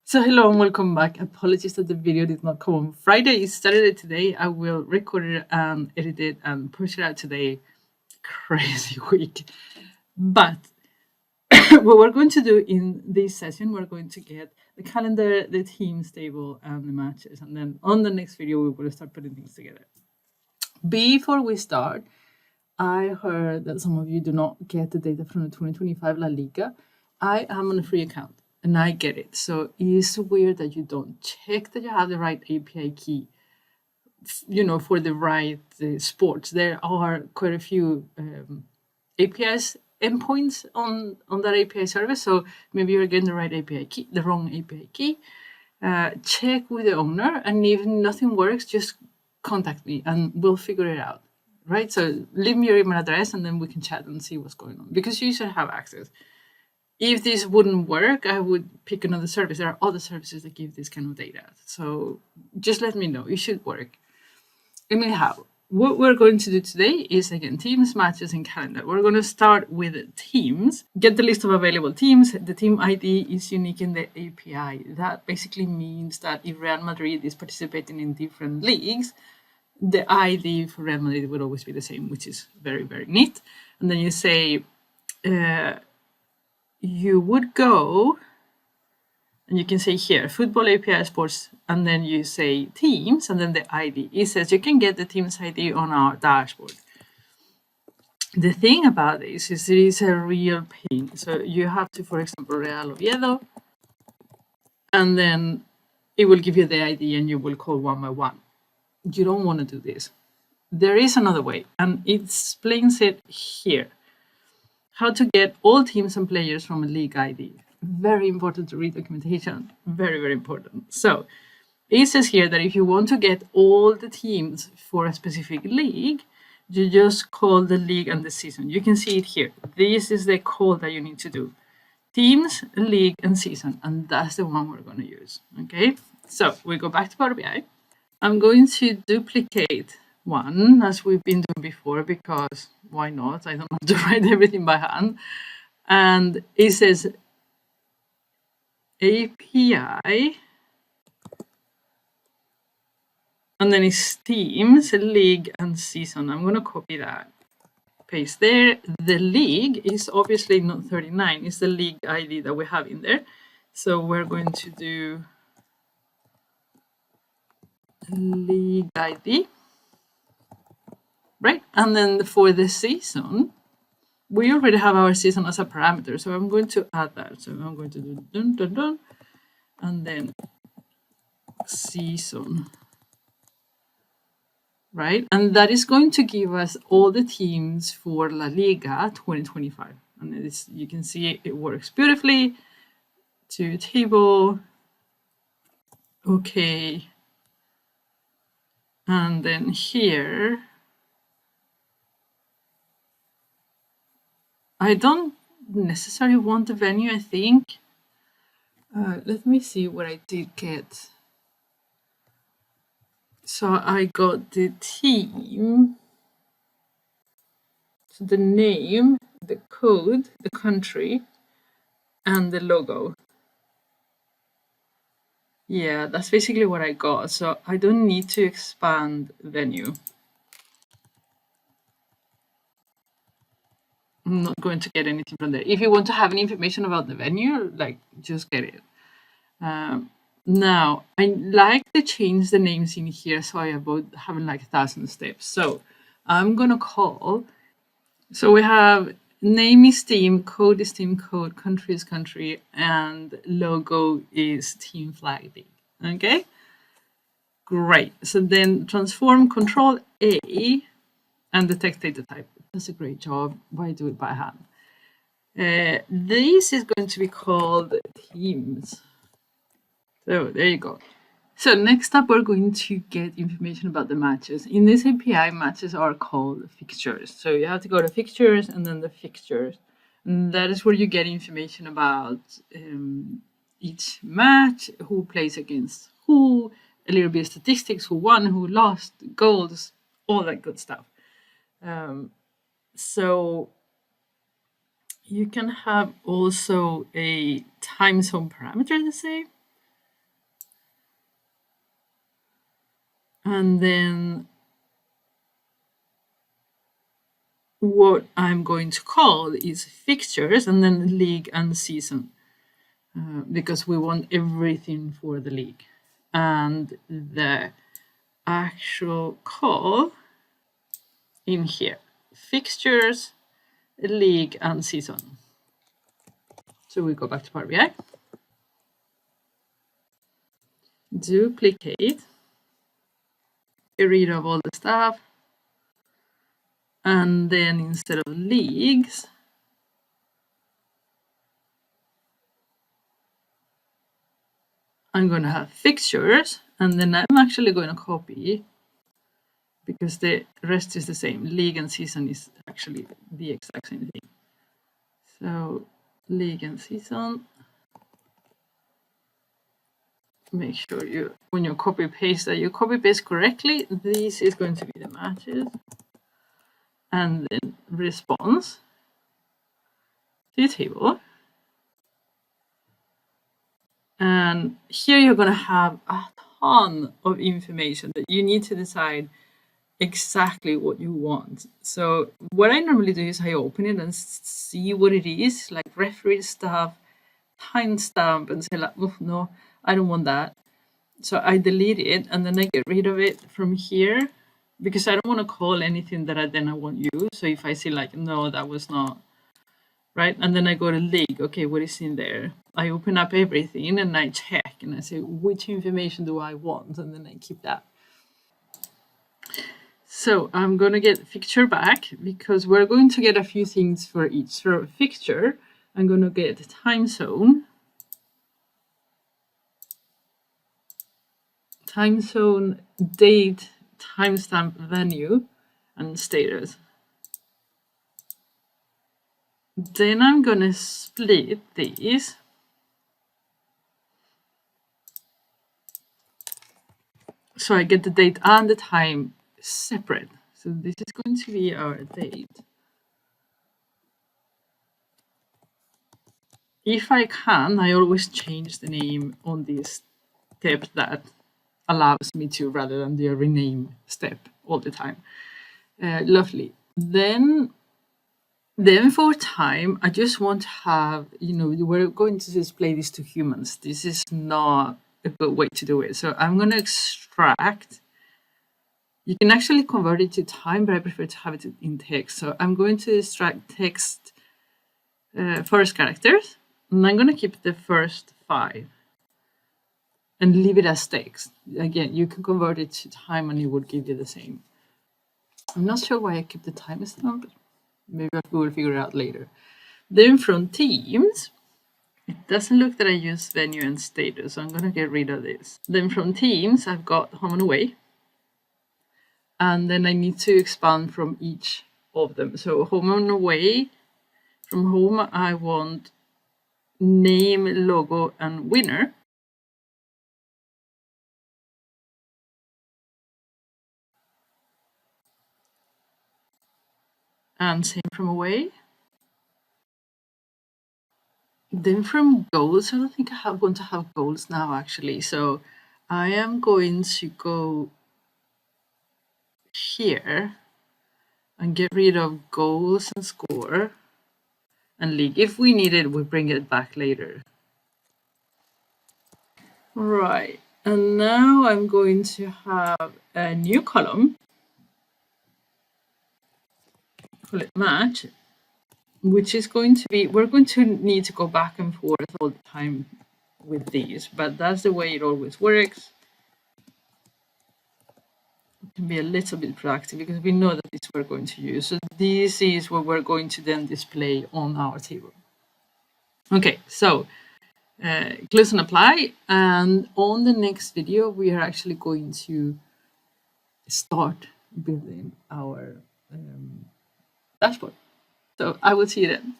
So hello and welcome back. Apologies that the video did not come on Friday. It started today. I will record it and edit it and push it out today. Crazy week. But what we're going to do in this session, we're going to get the calendar, the teams table, and the matches. And then on the next video, we're going to start putting things together. Before we start, I heard that some of you do not get the data from the 2025 La Liga. I am on a free account and I get it. So it's weird that you don't check that you have the right API key, for the right sports. There are quite a few APIs endpoints on that API service. So maybe you're getting the right API key, the wrong API key. Check with the owner, and if nothing works, just contact me and we'll figure it out. Right? So leave me your email address and then we can chat and see what's going on, because you should have access. If this wouldn't work, I would pick another service. There are other services that give this kind of data. So just let me know. It should work. Anyhow, what we're going to do today is, again, teams, matches, and calendar. We're going to start with teams. Get the list of available teams. The team ID is unique in the API. That basically means that if Real Madrid is participating in different leagues, the ID for Real Madrid would always be the same, which is very, very neat. And then you say, you would go, and you can say here, football API sports, and then you say teams, and then the ID. It says you can get the team's ID on our dashboard. The thing about this is it is a real pain. So you have to, for example, Real Oviedo, and then it will give you the ID and you will call one by one. You don't want to do this. There is another way, and it explains it here. How to get all teams and players from a league ID. Very important to read documentation. Very, very important. So it says here that if you want to get all the teams for a specific league, you just call the league and the season. You can see it here. This is the call that you need to do. Teams, league, and season. And that's the one we're going to use. Okay, so we go back to Power BI. I'm going to duplicate one, as we've been doing before, because why not? I don't have to write everything by hand. And it says API, and then it's teams, league, and season. I'm going to copy that, paste there. The league is obviously not 39. It's the league ID that we have in there. So we're going to do league ID, right? And then for the season, we already have our season as a parameter, so I'm going to add that. So I'm going to do dun, dun, dun, and then season, right? And that is going to give us all the teams for La Liga 2025. And you can see it works beautifully. To table, okay. And then here, I don't necessarily want the venue, I think. Let me see what I did get. So I got the team, so the name, the code, the country, and the logo. Yeah, that's basically what I got. So I don't need to expand venue. I'm not going to get anything from there. If you want to have any information about the venue, just get it. Now, I like to change the names in here so I avoid having 1,000 steps. So I'm going to call, so we have name is team, code is team code, country is country, and logo is team flag D. Okay? Great. So then transform Control A and the text data type. That's a great job. Why do it by hand? This is going to be called teams. So there you go. So next up, we're going to get information about the matches. In this API, matches are called fixtures. So you have to go to fixtures and then the fixtures. And that is where you get information about each match, who plays against who, a little bit of statistics, who won, who lost, goals, all that good stuff. So you can have also a time zone parameter, let's say. And then what I'm going to call is fixtures and then league and season, because we want everything for the league. And the actual call in here, fixtures, league and season. So we go back to Power BI, duplicate, get rid of all the stuff, and then instead of leagues, I'm going to have fixtures, and then I'm actually going to copy, because the rest is the same. League and season is actually the exact same thing. So league and season, make sure you, when you copy paste, that you copy paste correctly. This is going to be the matches, and then response to the table. And here you're going to have a ton of information that you need to decide exactly what you want. So what I normally do is I open it and see what it is, like referee stuff, timestamp, and say like, oh no, I don't want that. So I delete it and then I get rid of it from here, because I don't want to call anything that I won't use. So if I see like, no, that was not right, and then I go to league, okay, what is in there? I open up everything and I check and I say, which information do I want? And then I keep that. So I'm going to get fixture back, because we're going to get a few things for each. For fixture, I'm going to get time zone, date, timestamp, venue, and status. Then I'm going to split these. So I get the date and the time separate. So this is going to be our date. If I can, I always change the name on this step that allows me to, rather than the rename step all the time. Lovely. Then for time, I just want to have, we're going to display this to humans. This is not a good way to do it. So I'm going to extract. You can actually convert it to time, but I prefer to have it in text. So I'm going to extract text first characters, and I'm going to keep the first 5 and leave it as text. Again, you can convert it to time and it would give you the same. I'm not sure why I keep the timestamp. Maybe we will figure it out later. Then from teams, it doesn't look that I use venue and status, so I'm going to get rid of this. Then from teams, I've got home and away. And then I need to expand from each of them. So home and away, from home, I want name, logo, and winner. And same from away. Then from goals, I don't think I want to have goals now, actually. So I am going to go here and get rid of goals and score and league. If we need it, we bring it back later. Right, and now I'm going to have a new column, call it match, which is going to be, we're going to need to go back and forth all the time with these, but that's the way it always works. It can be a little bit productive because we know that this we're going to use. So this is what we're going to then display on our table. Okay, so close and apply. And on the next video, we are actually going to start building our dashboard. So I will see you then.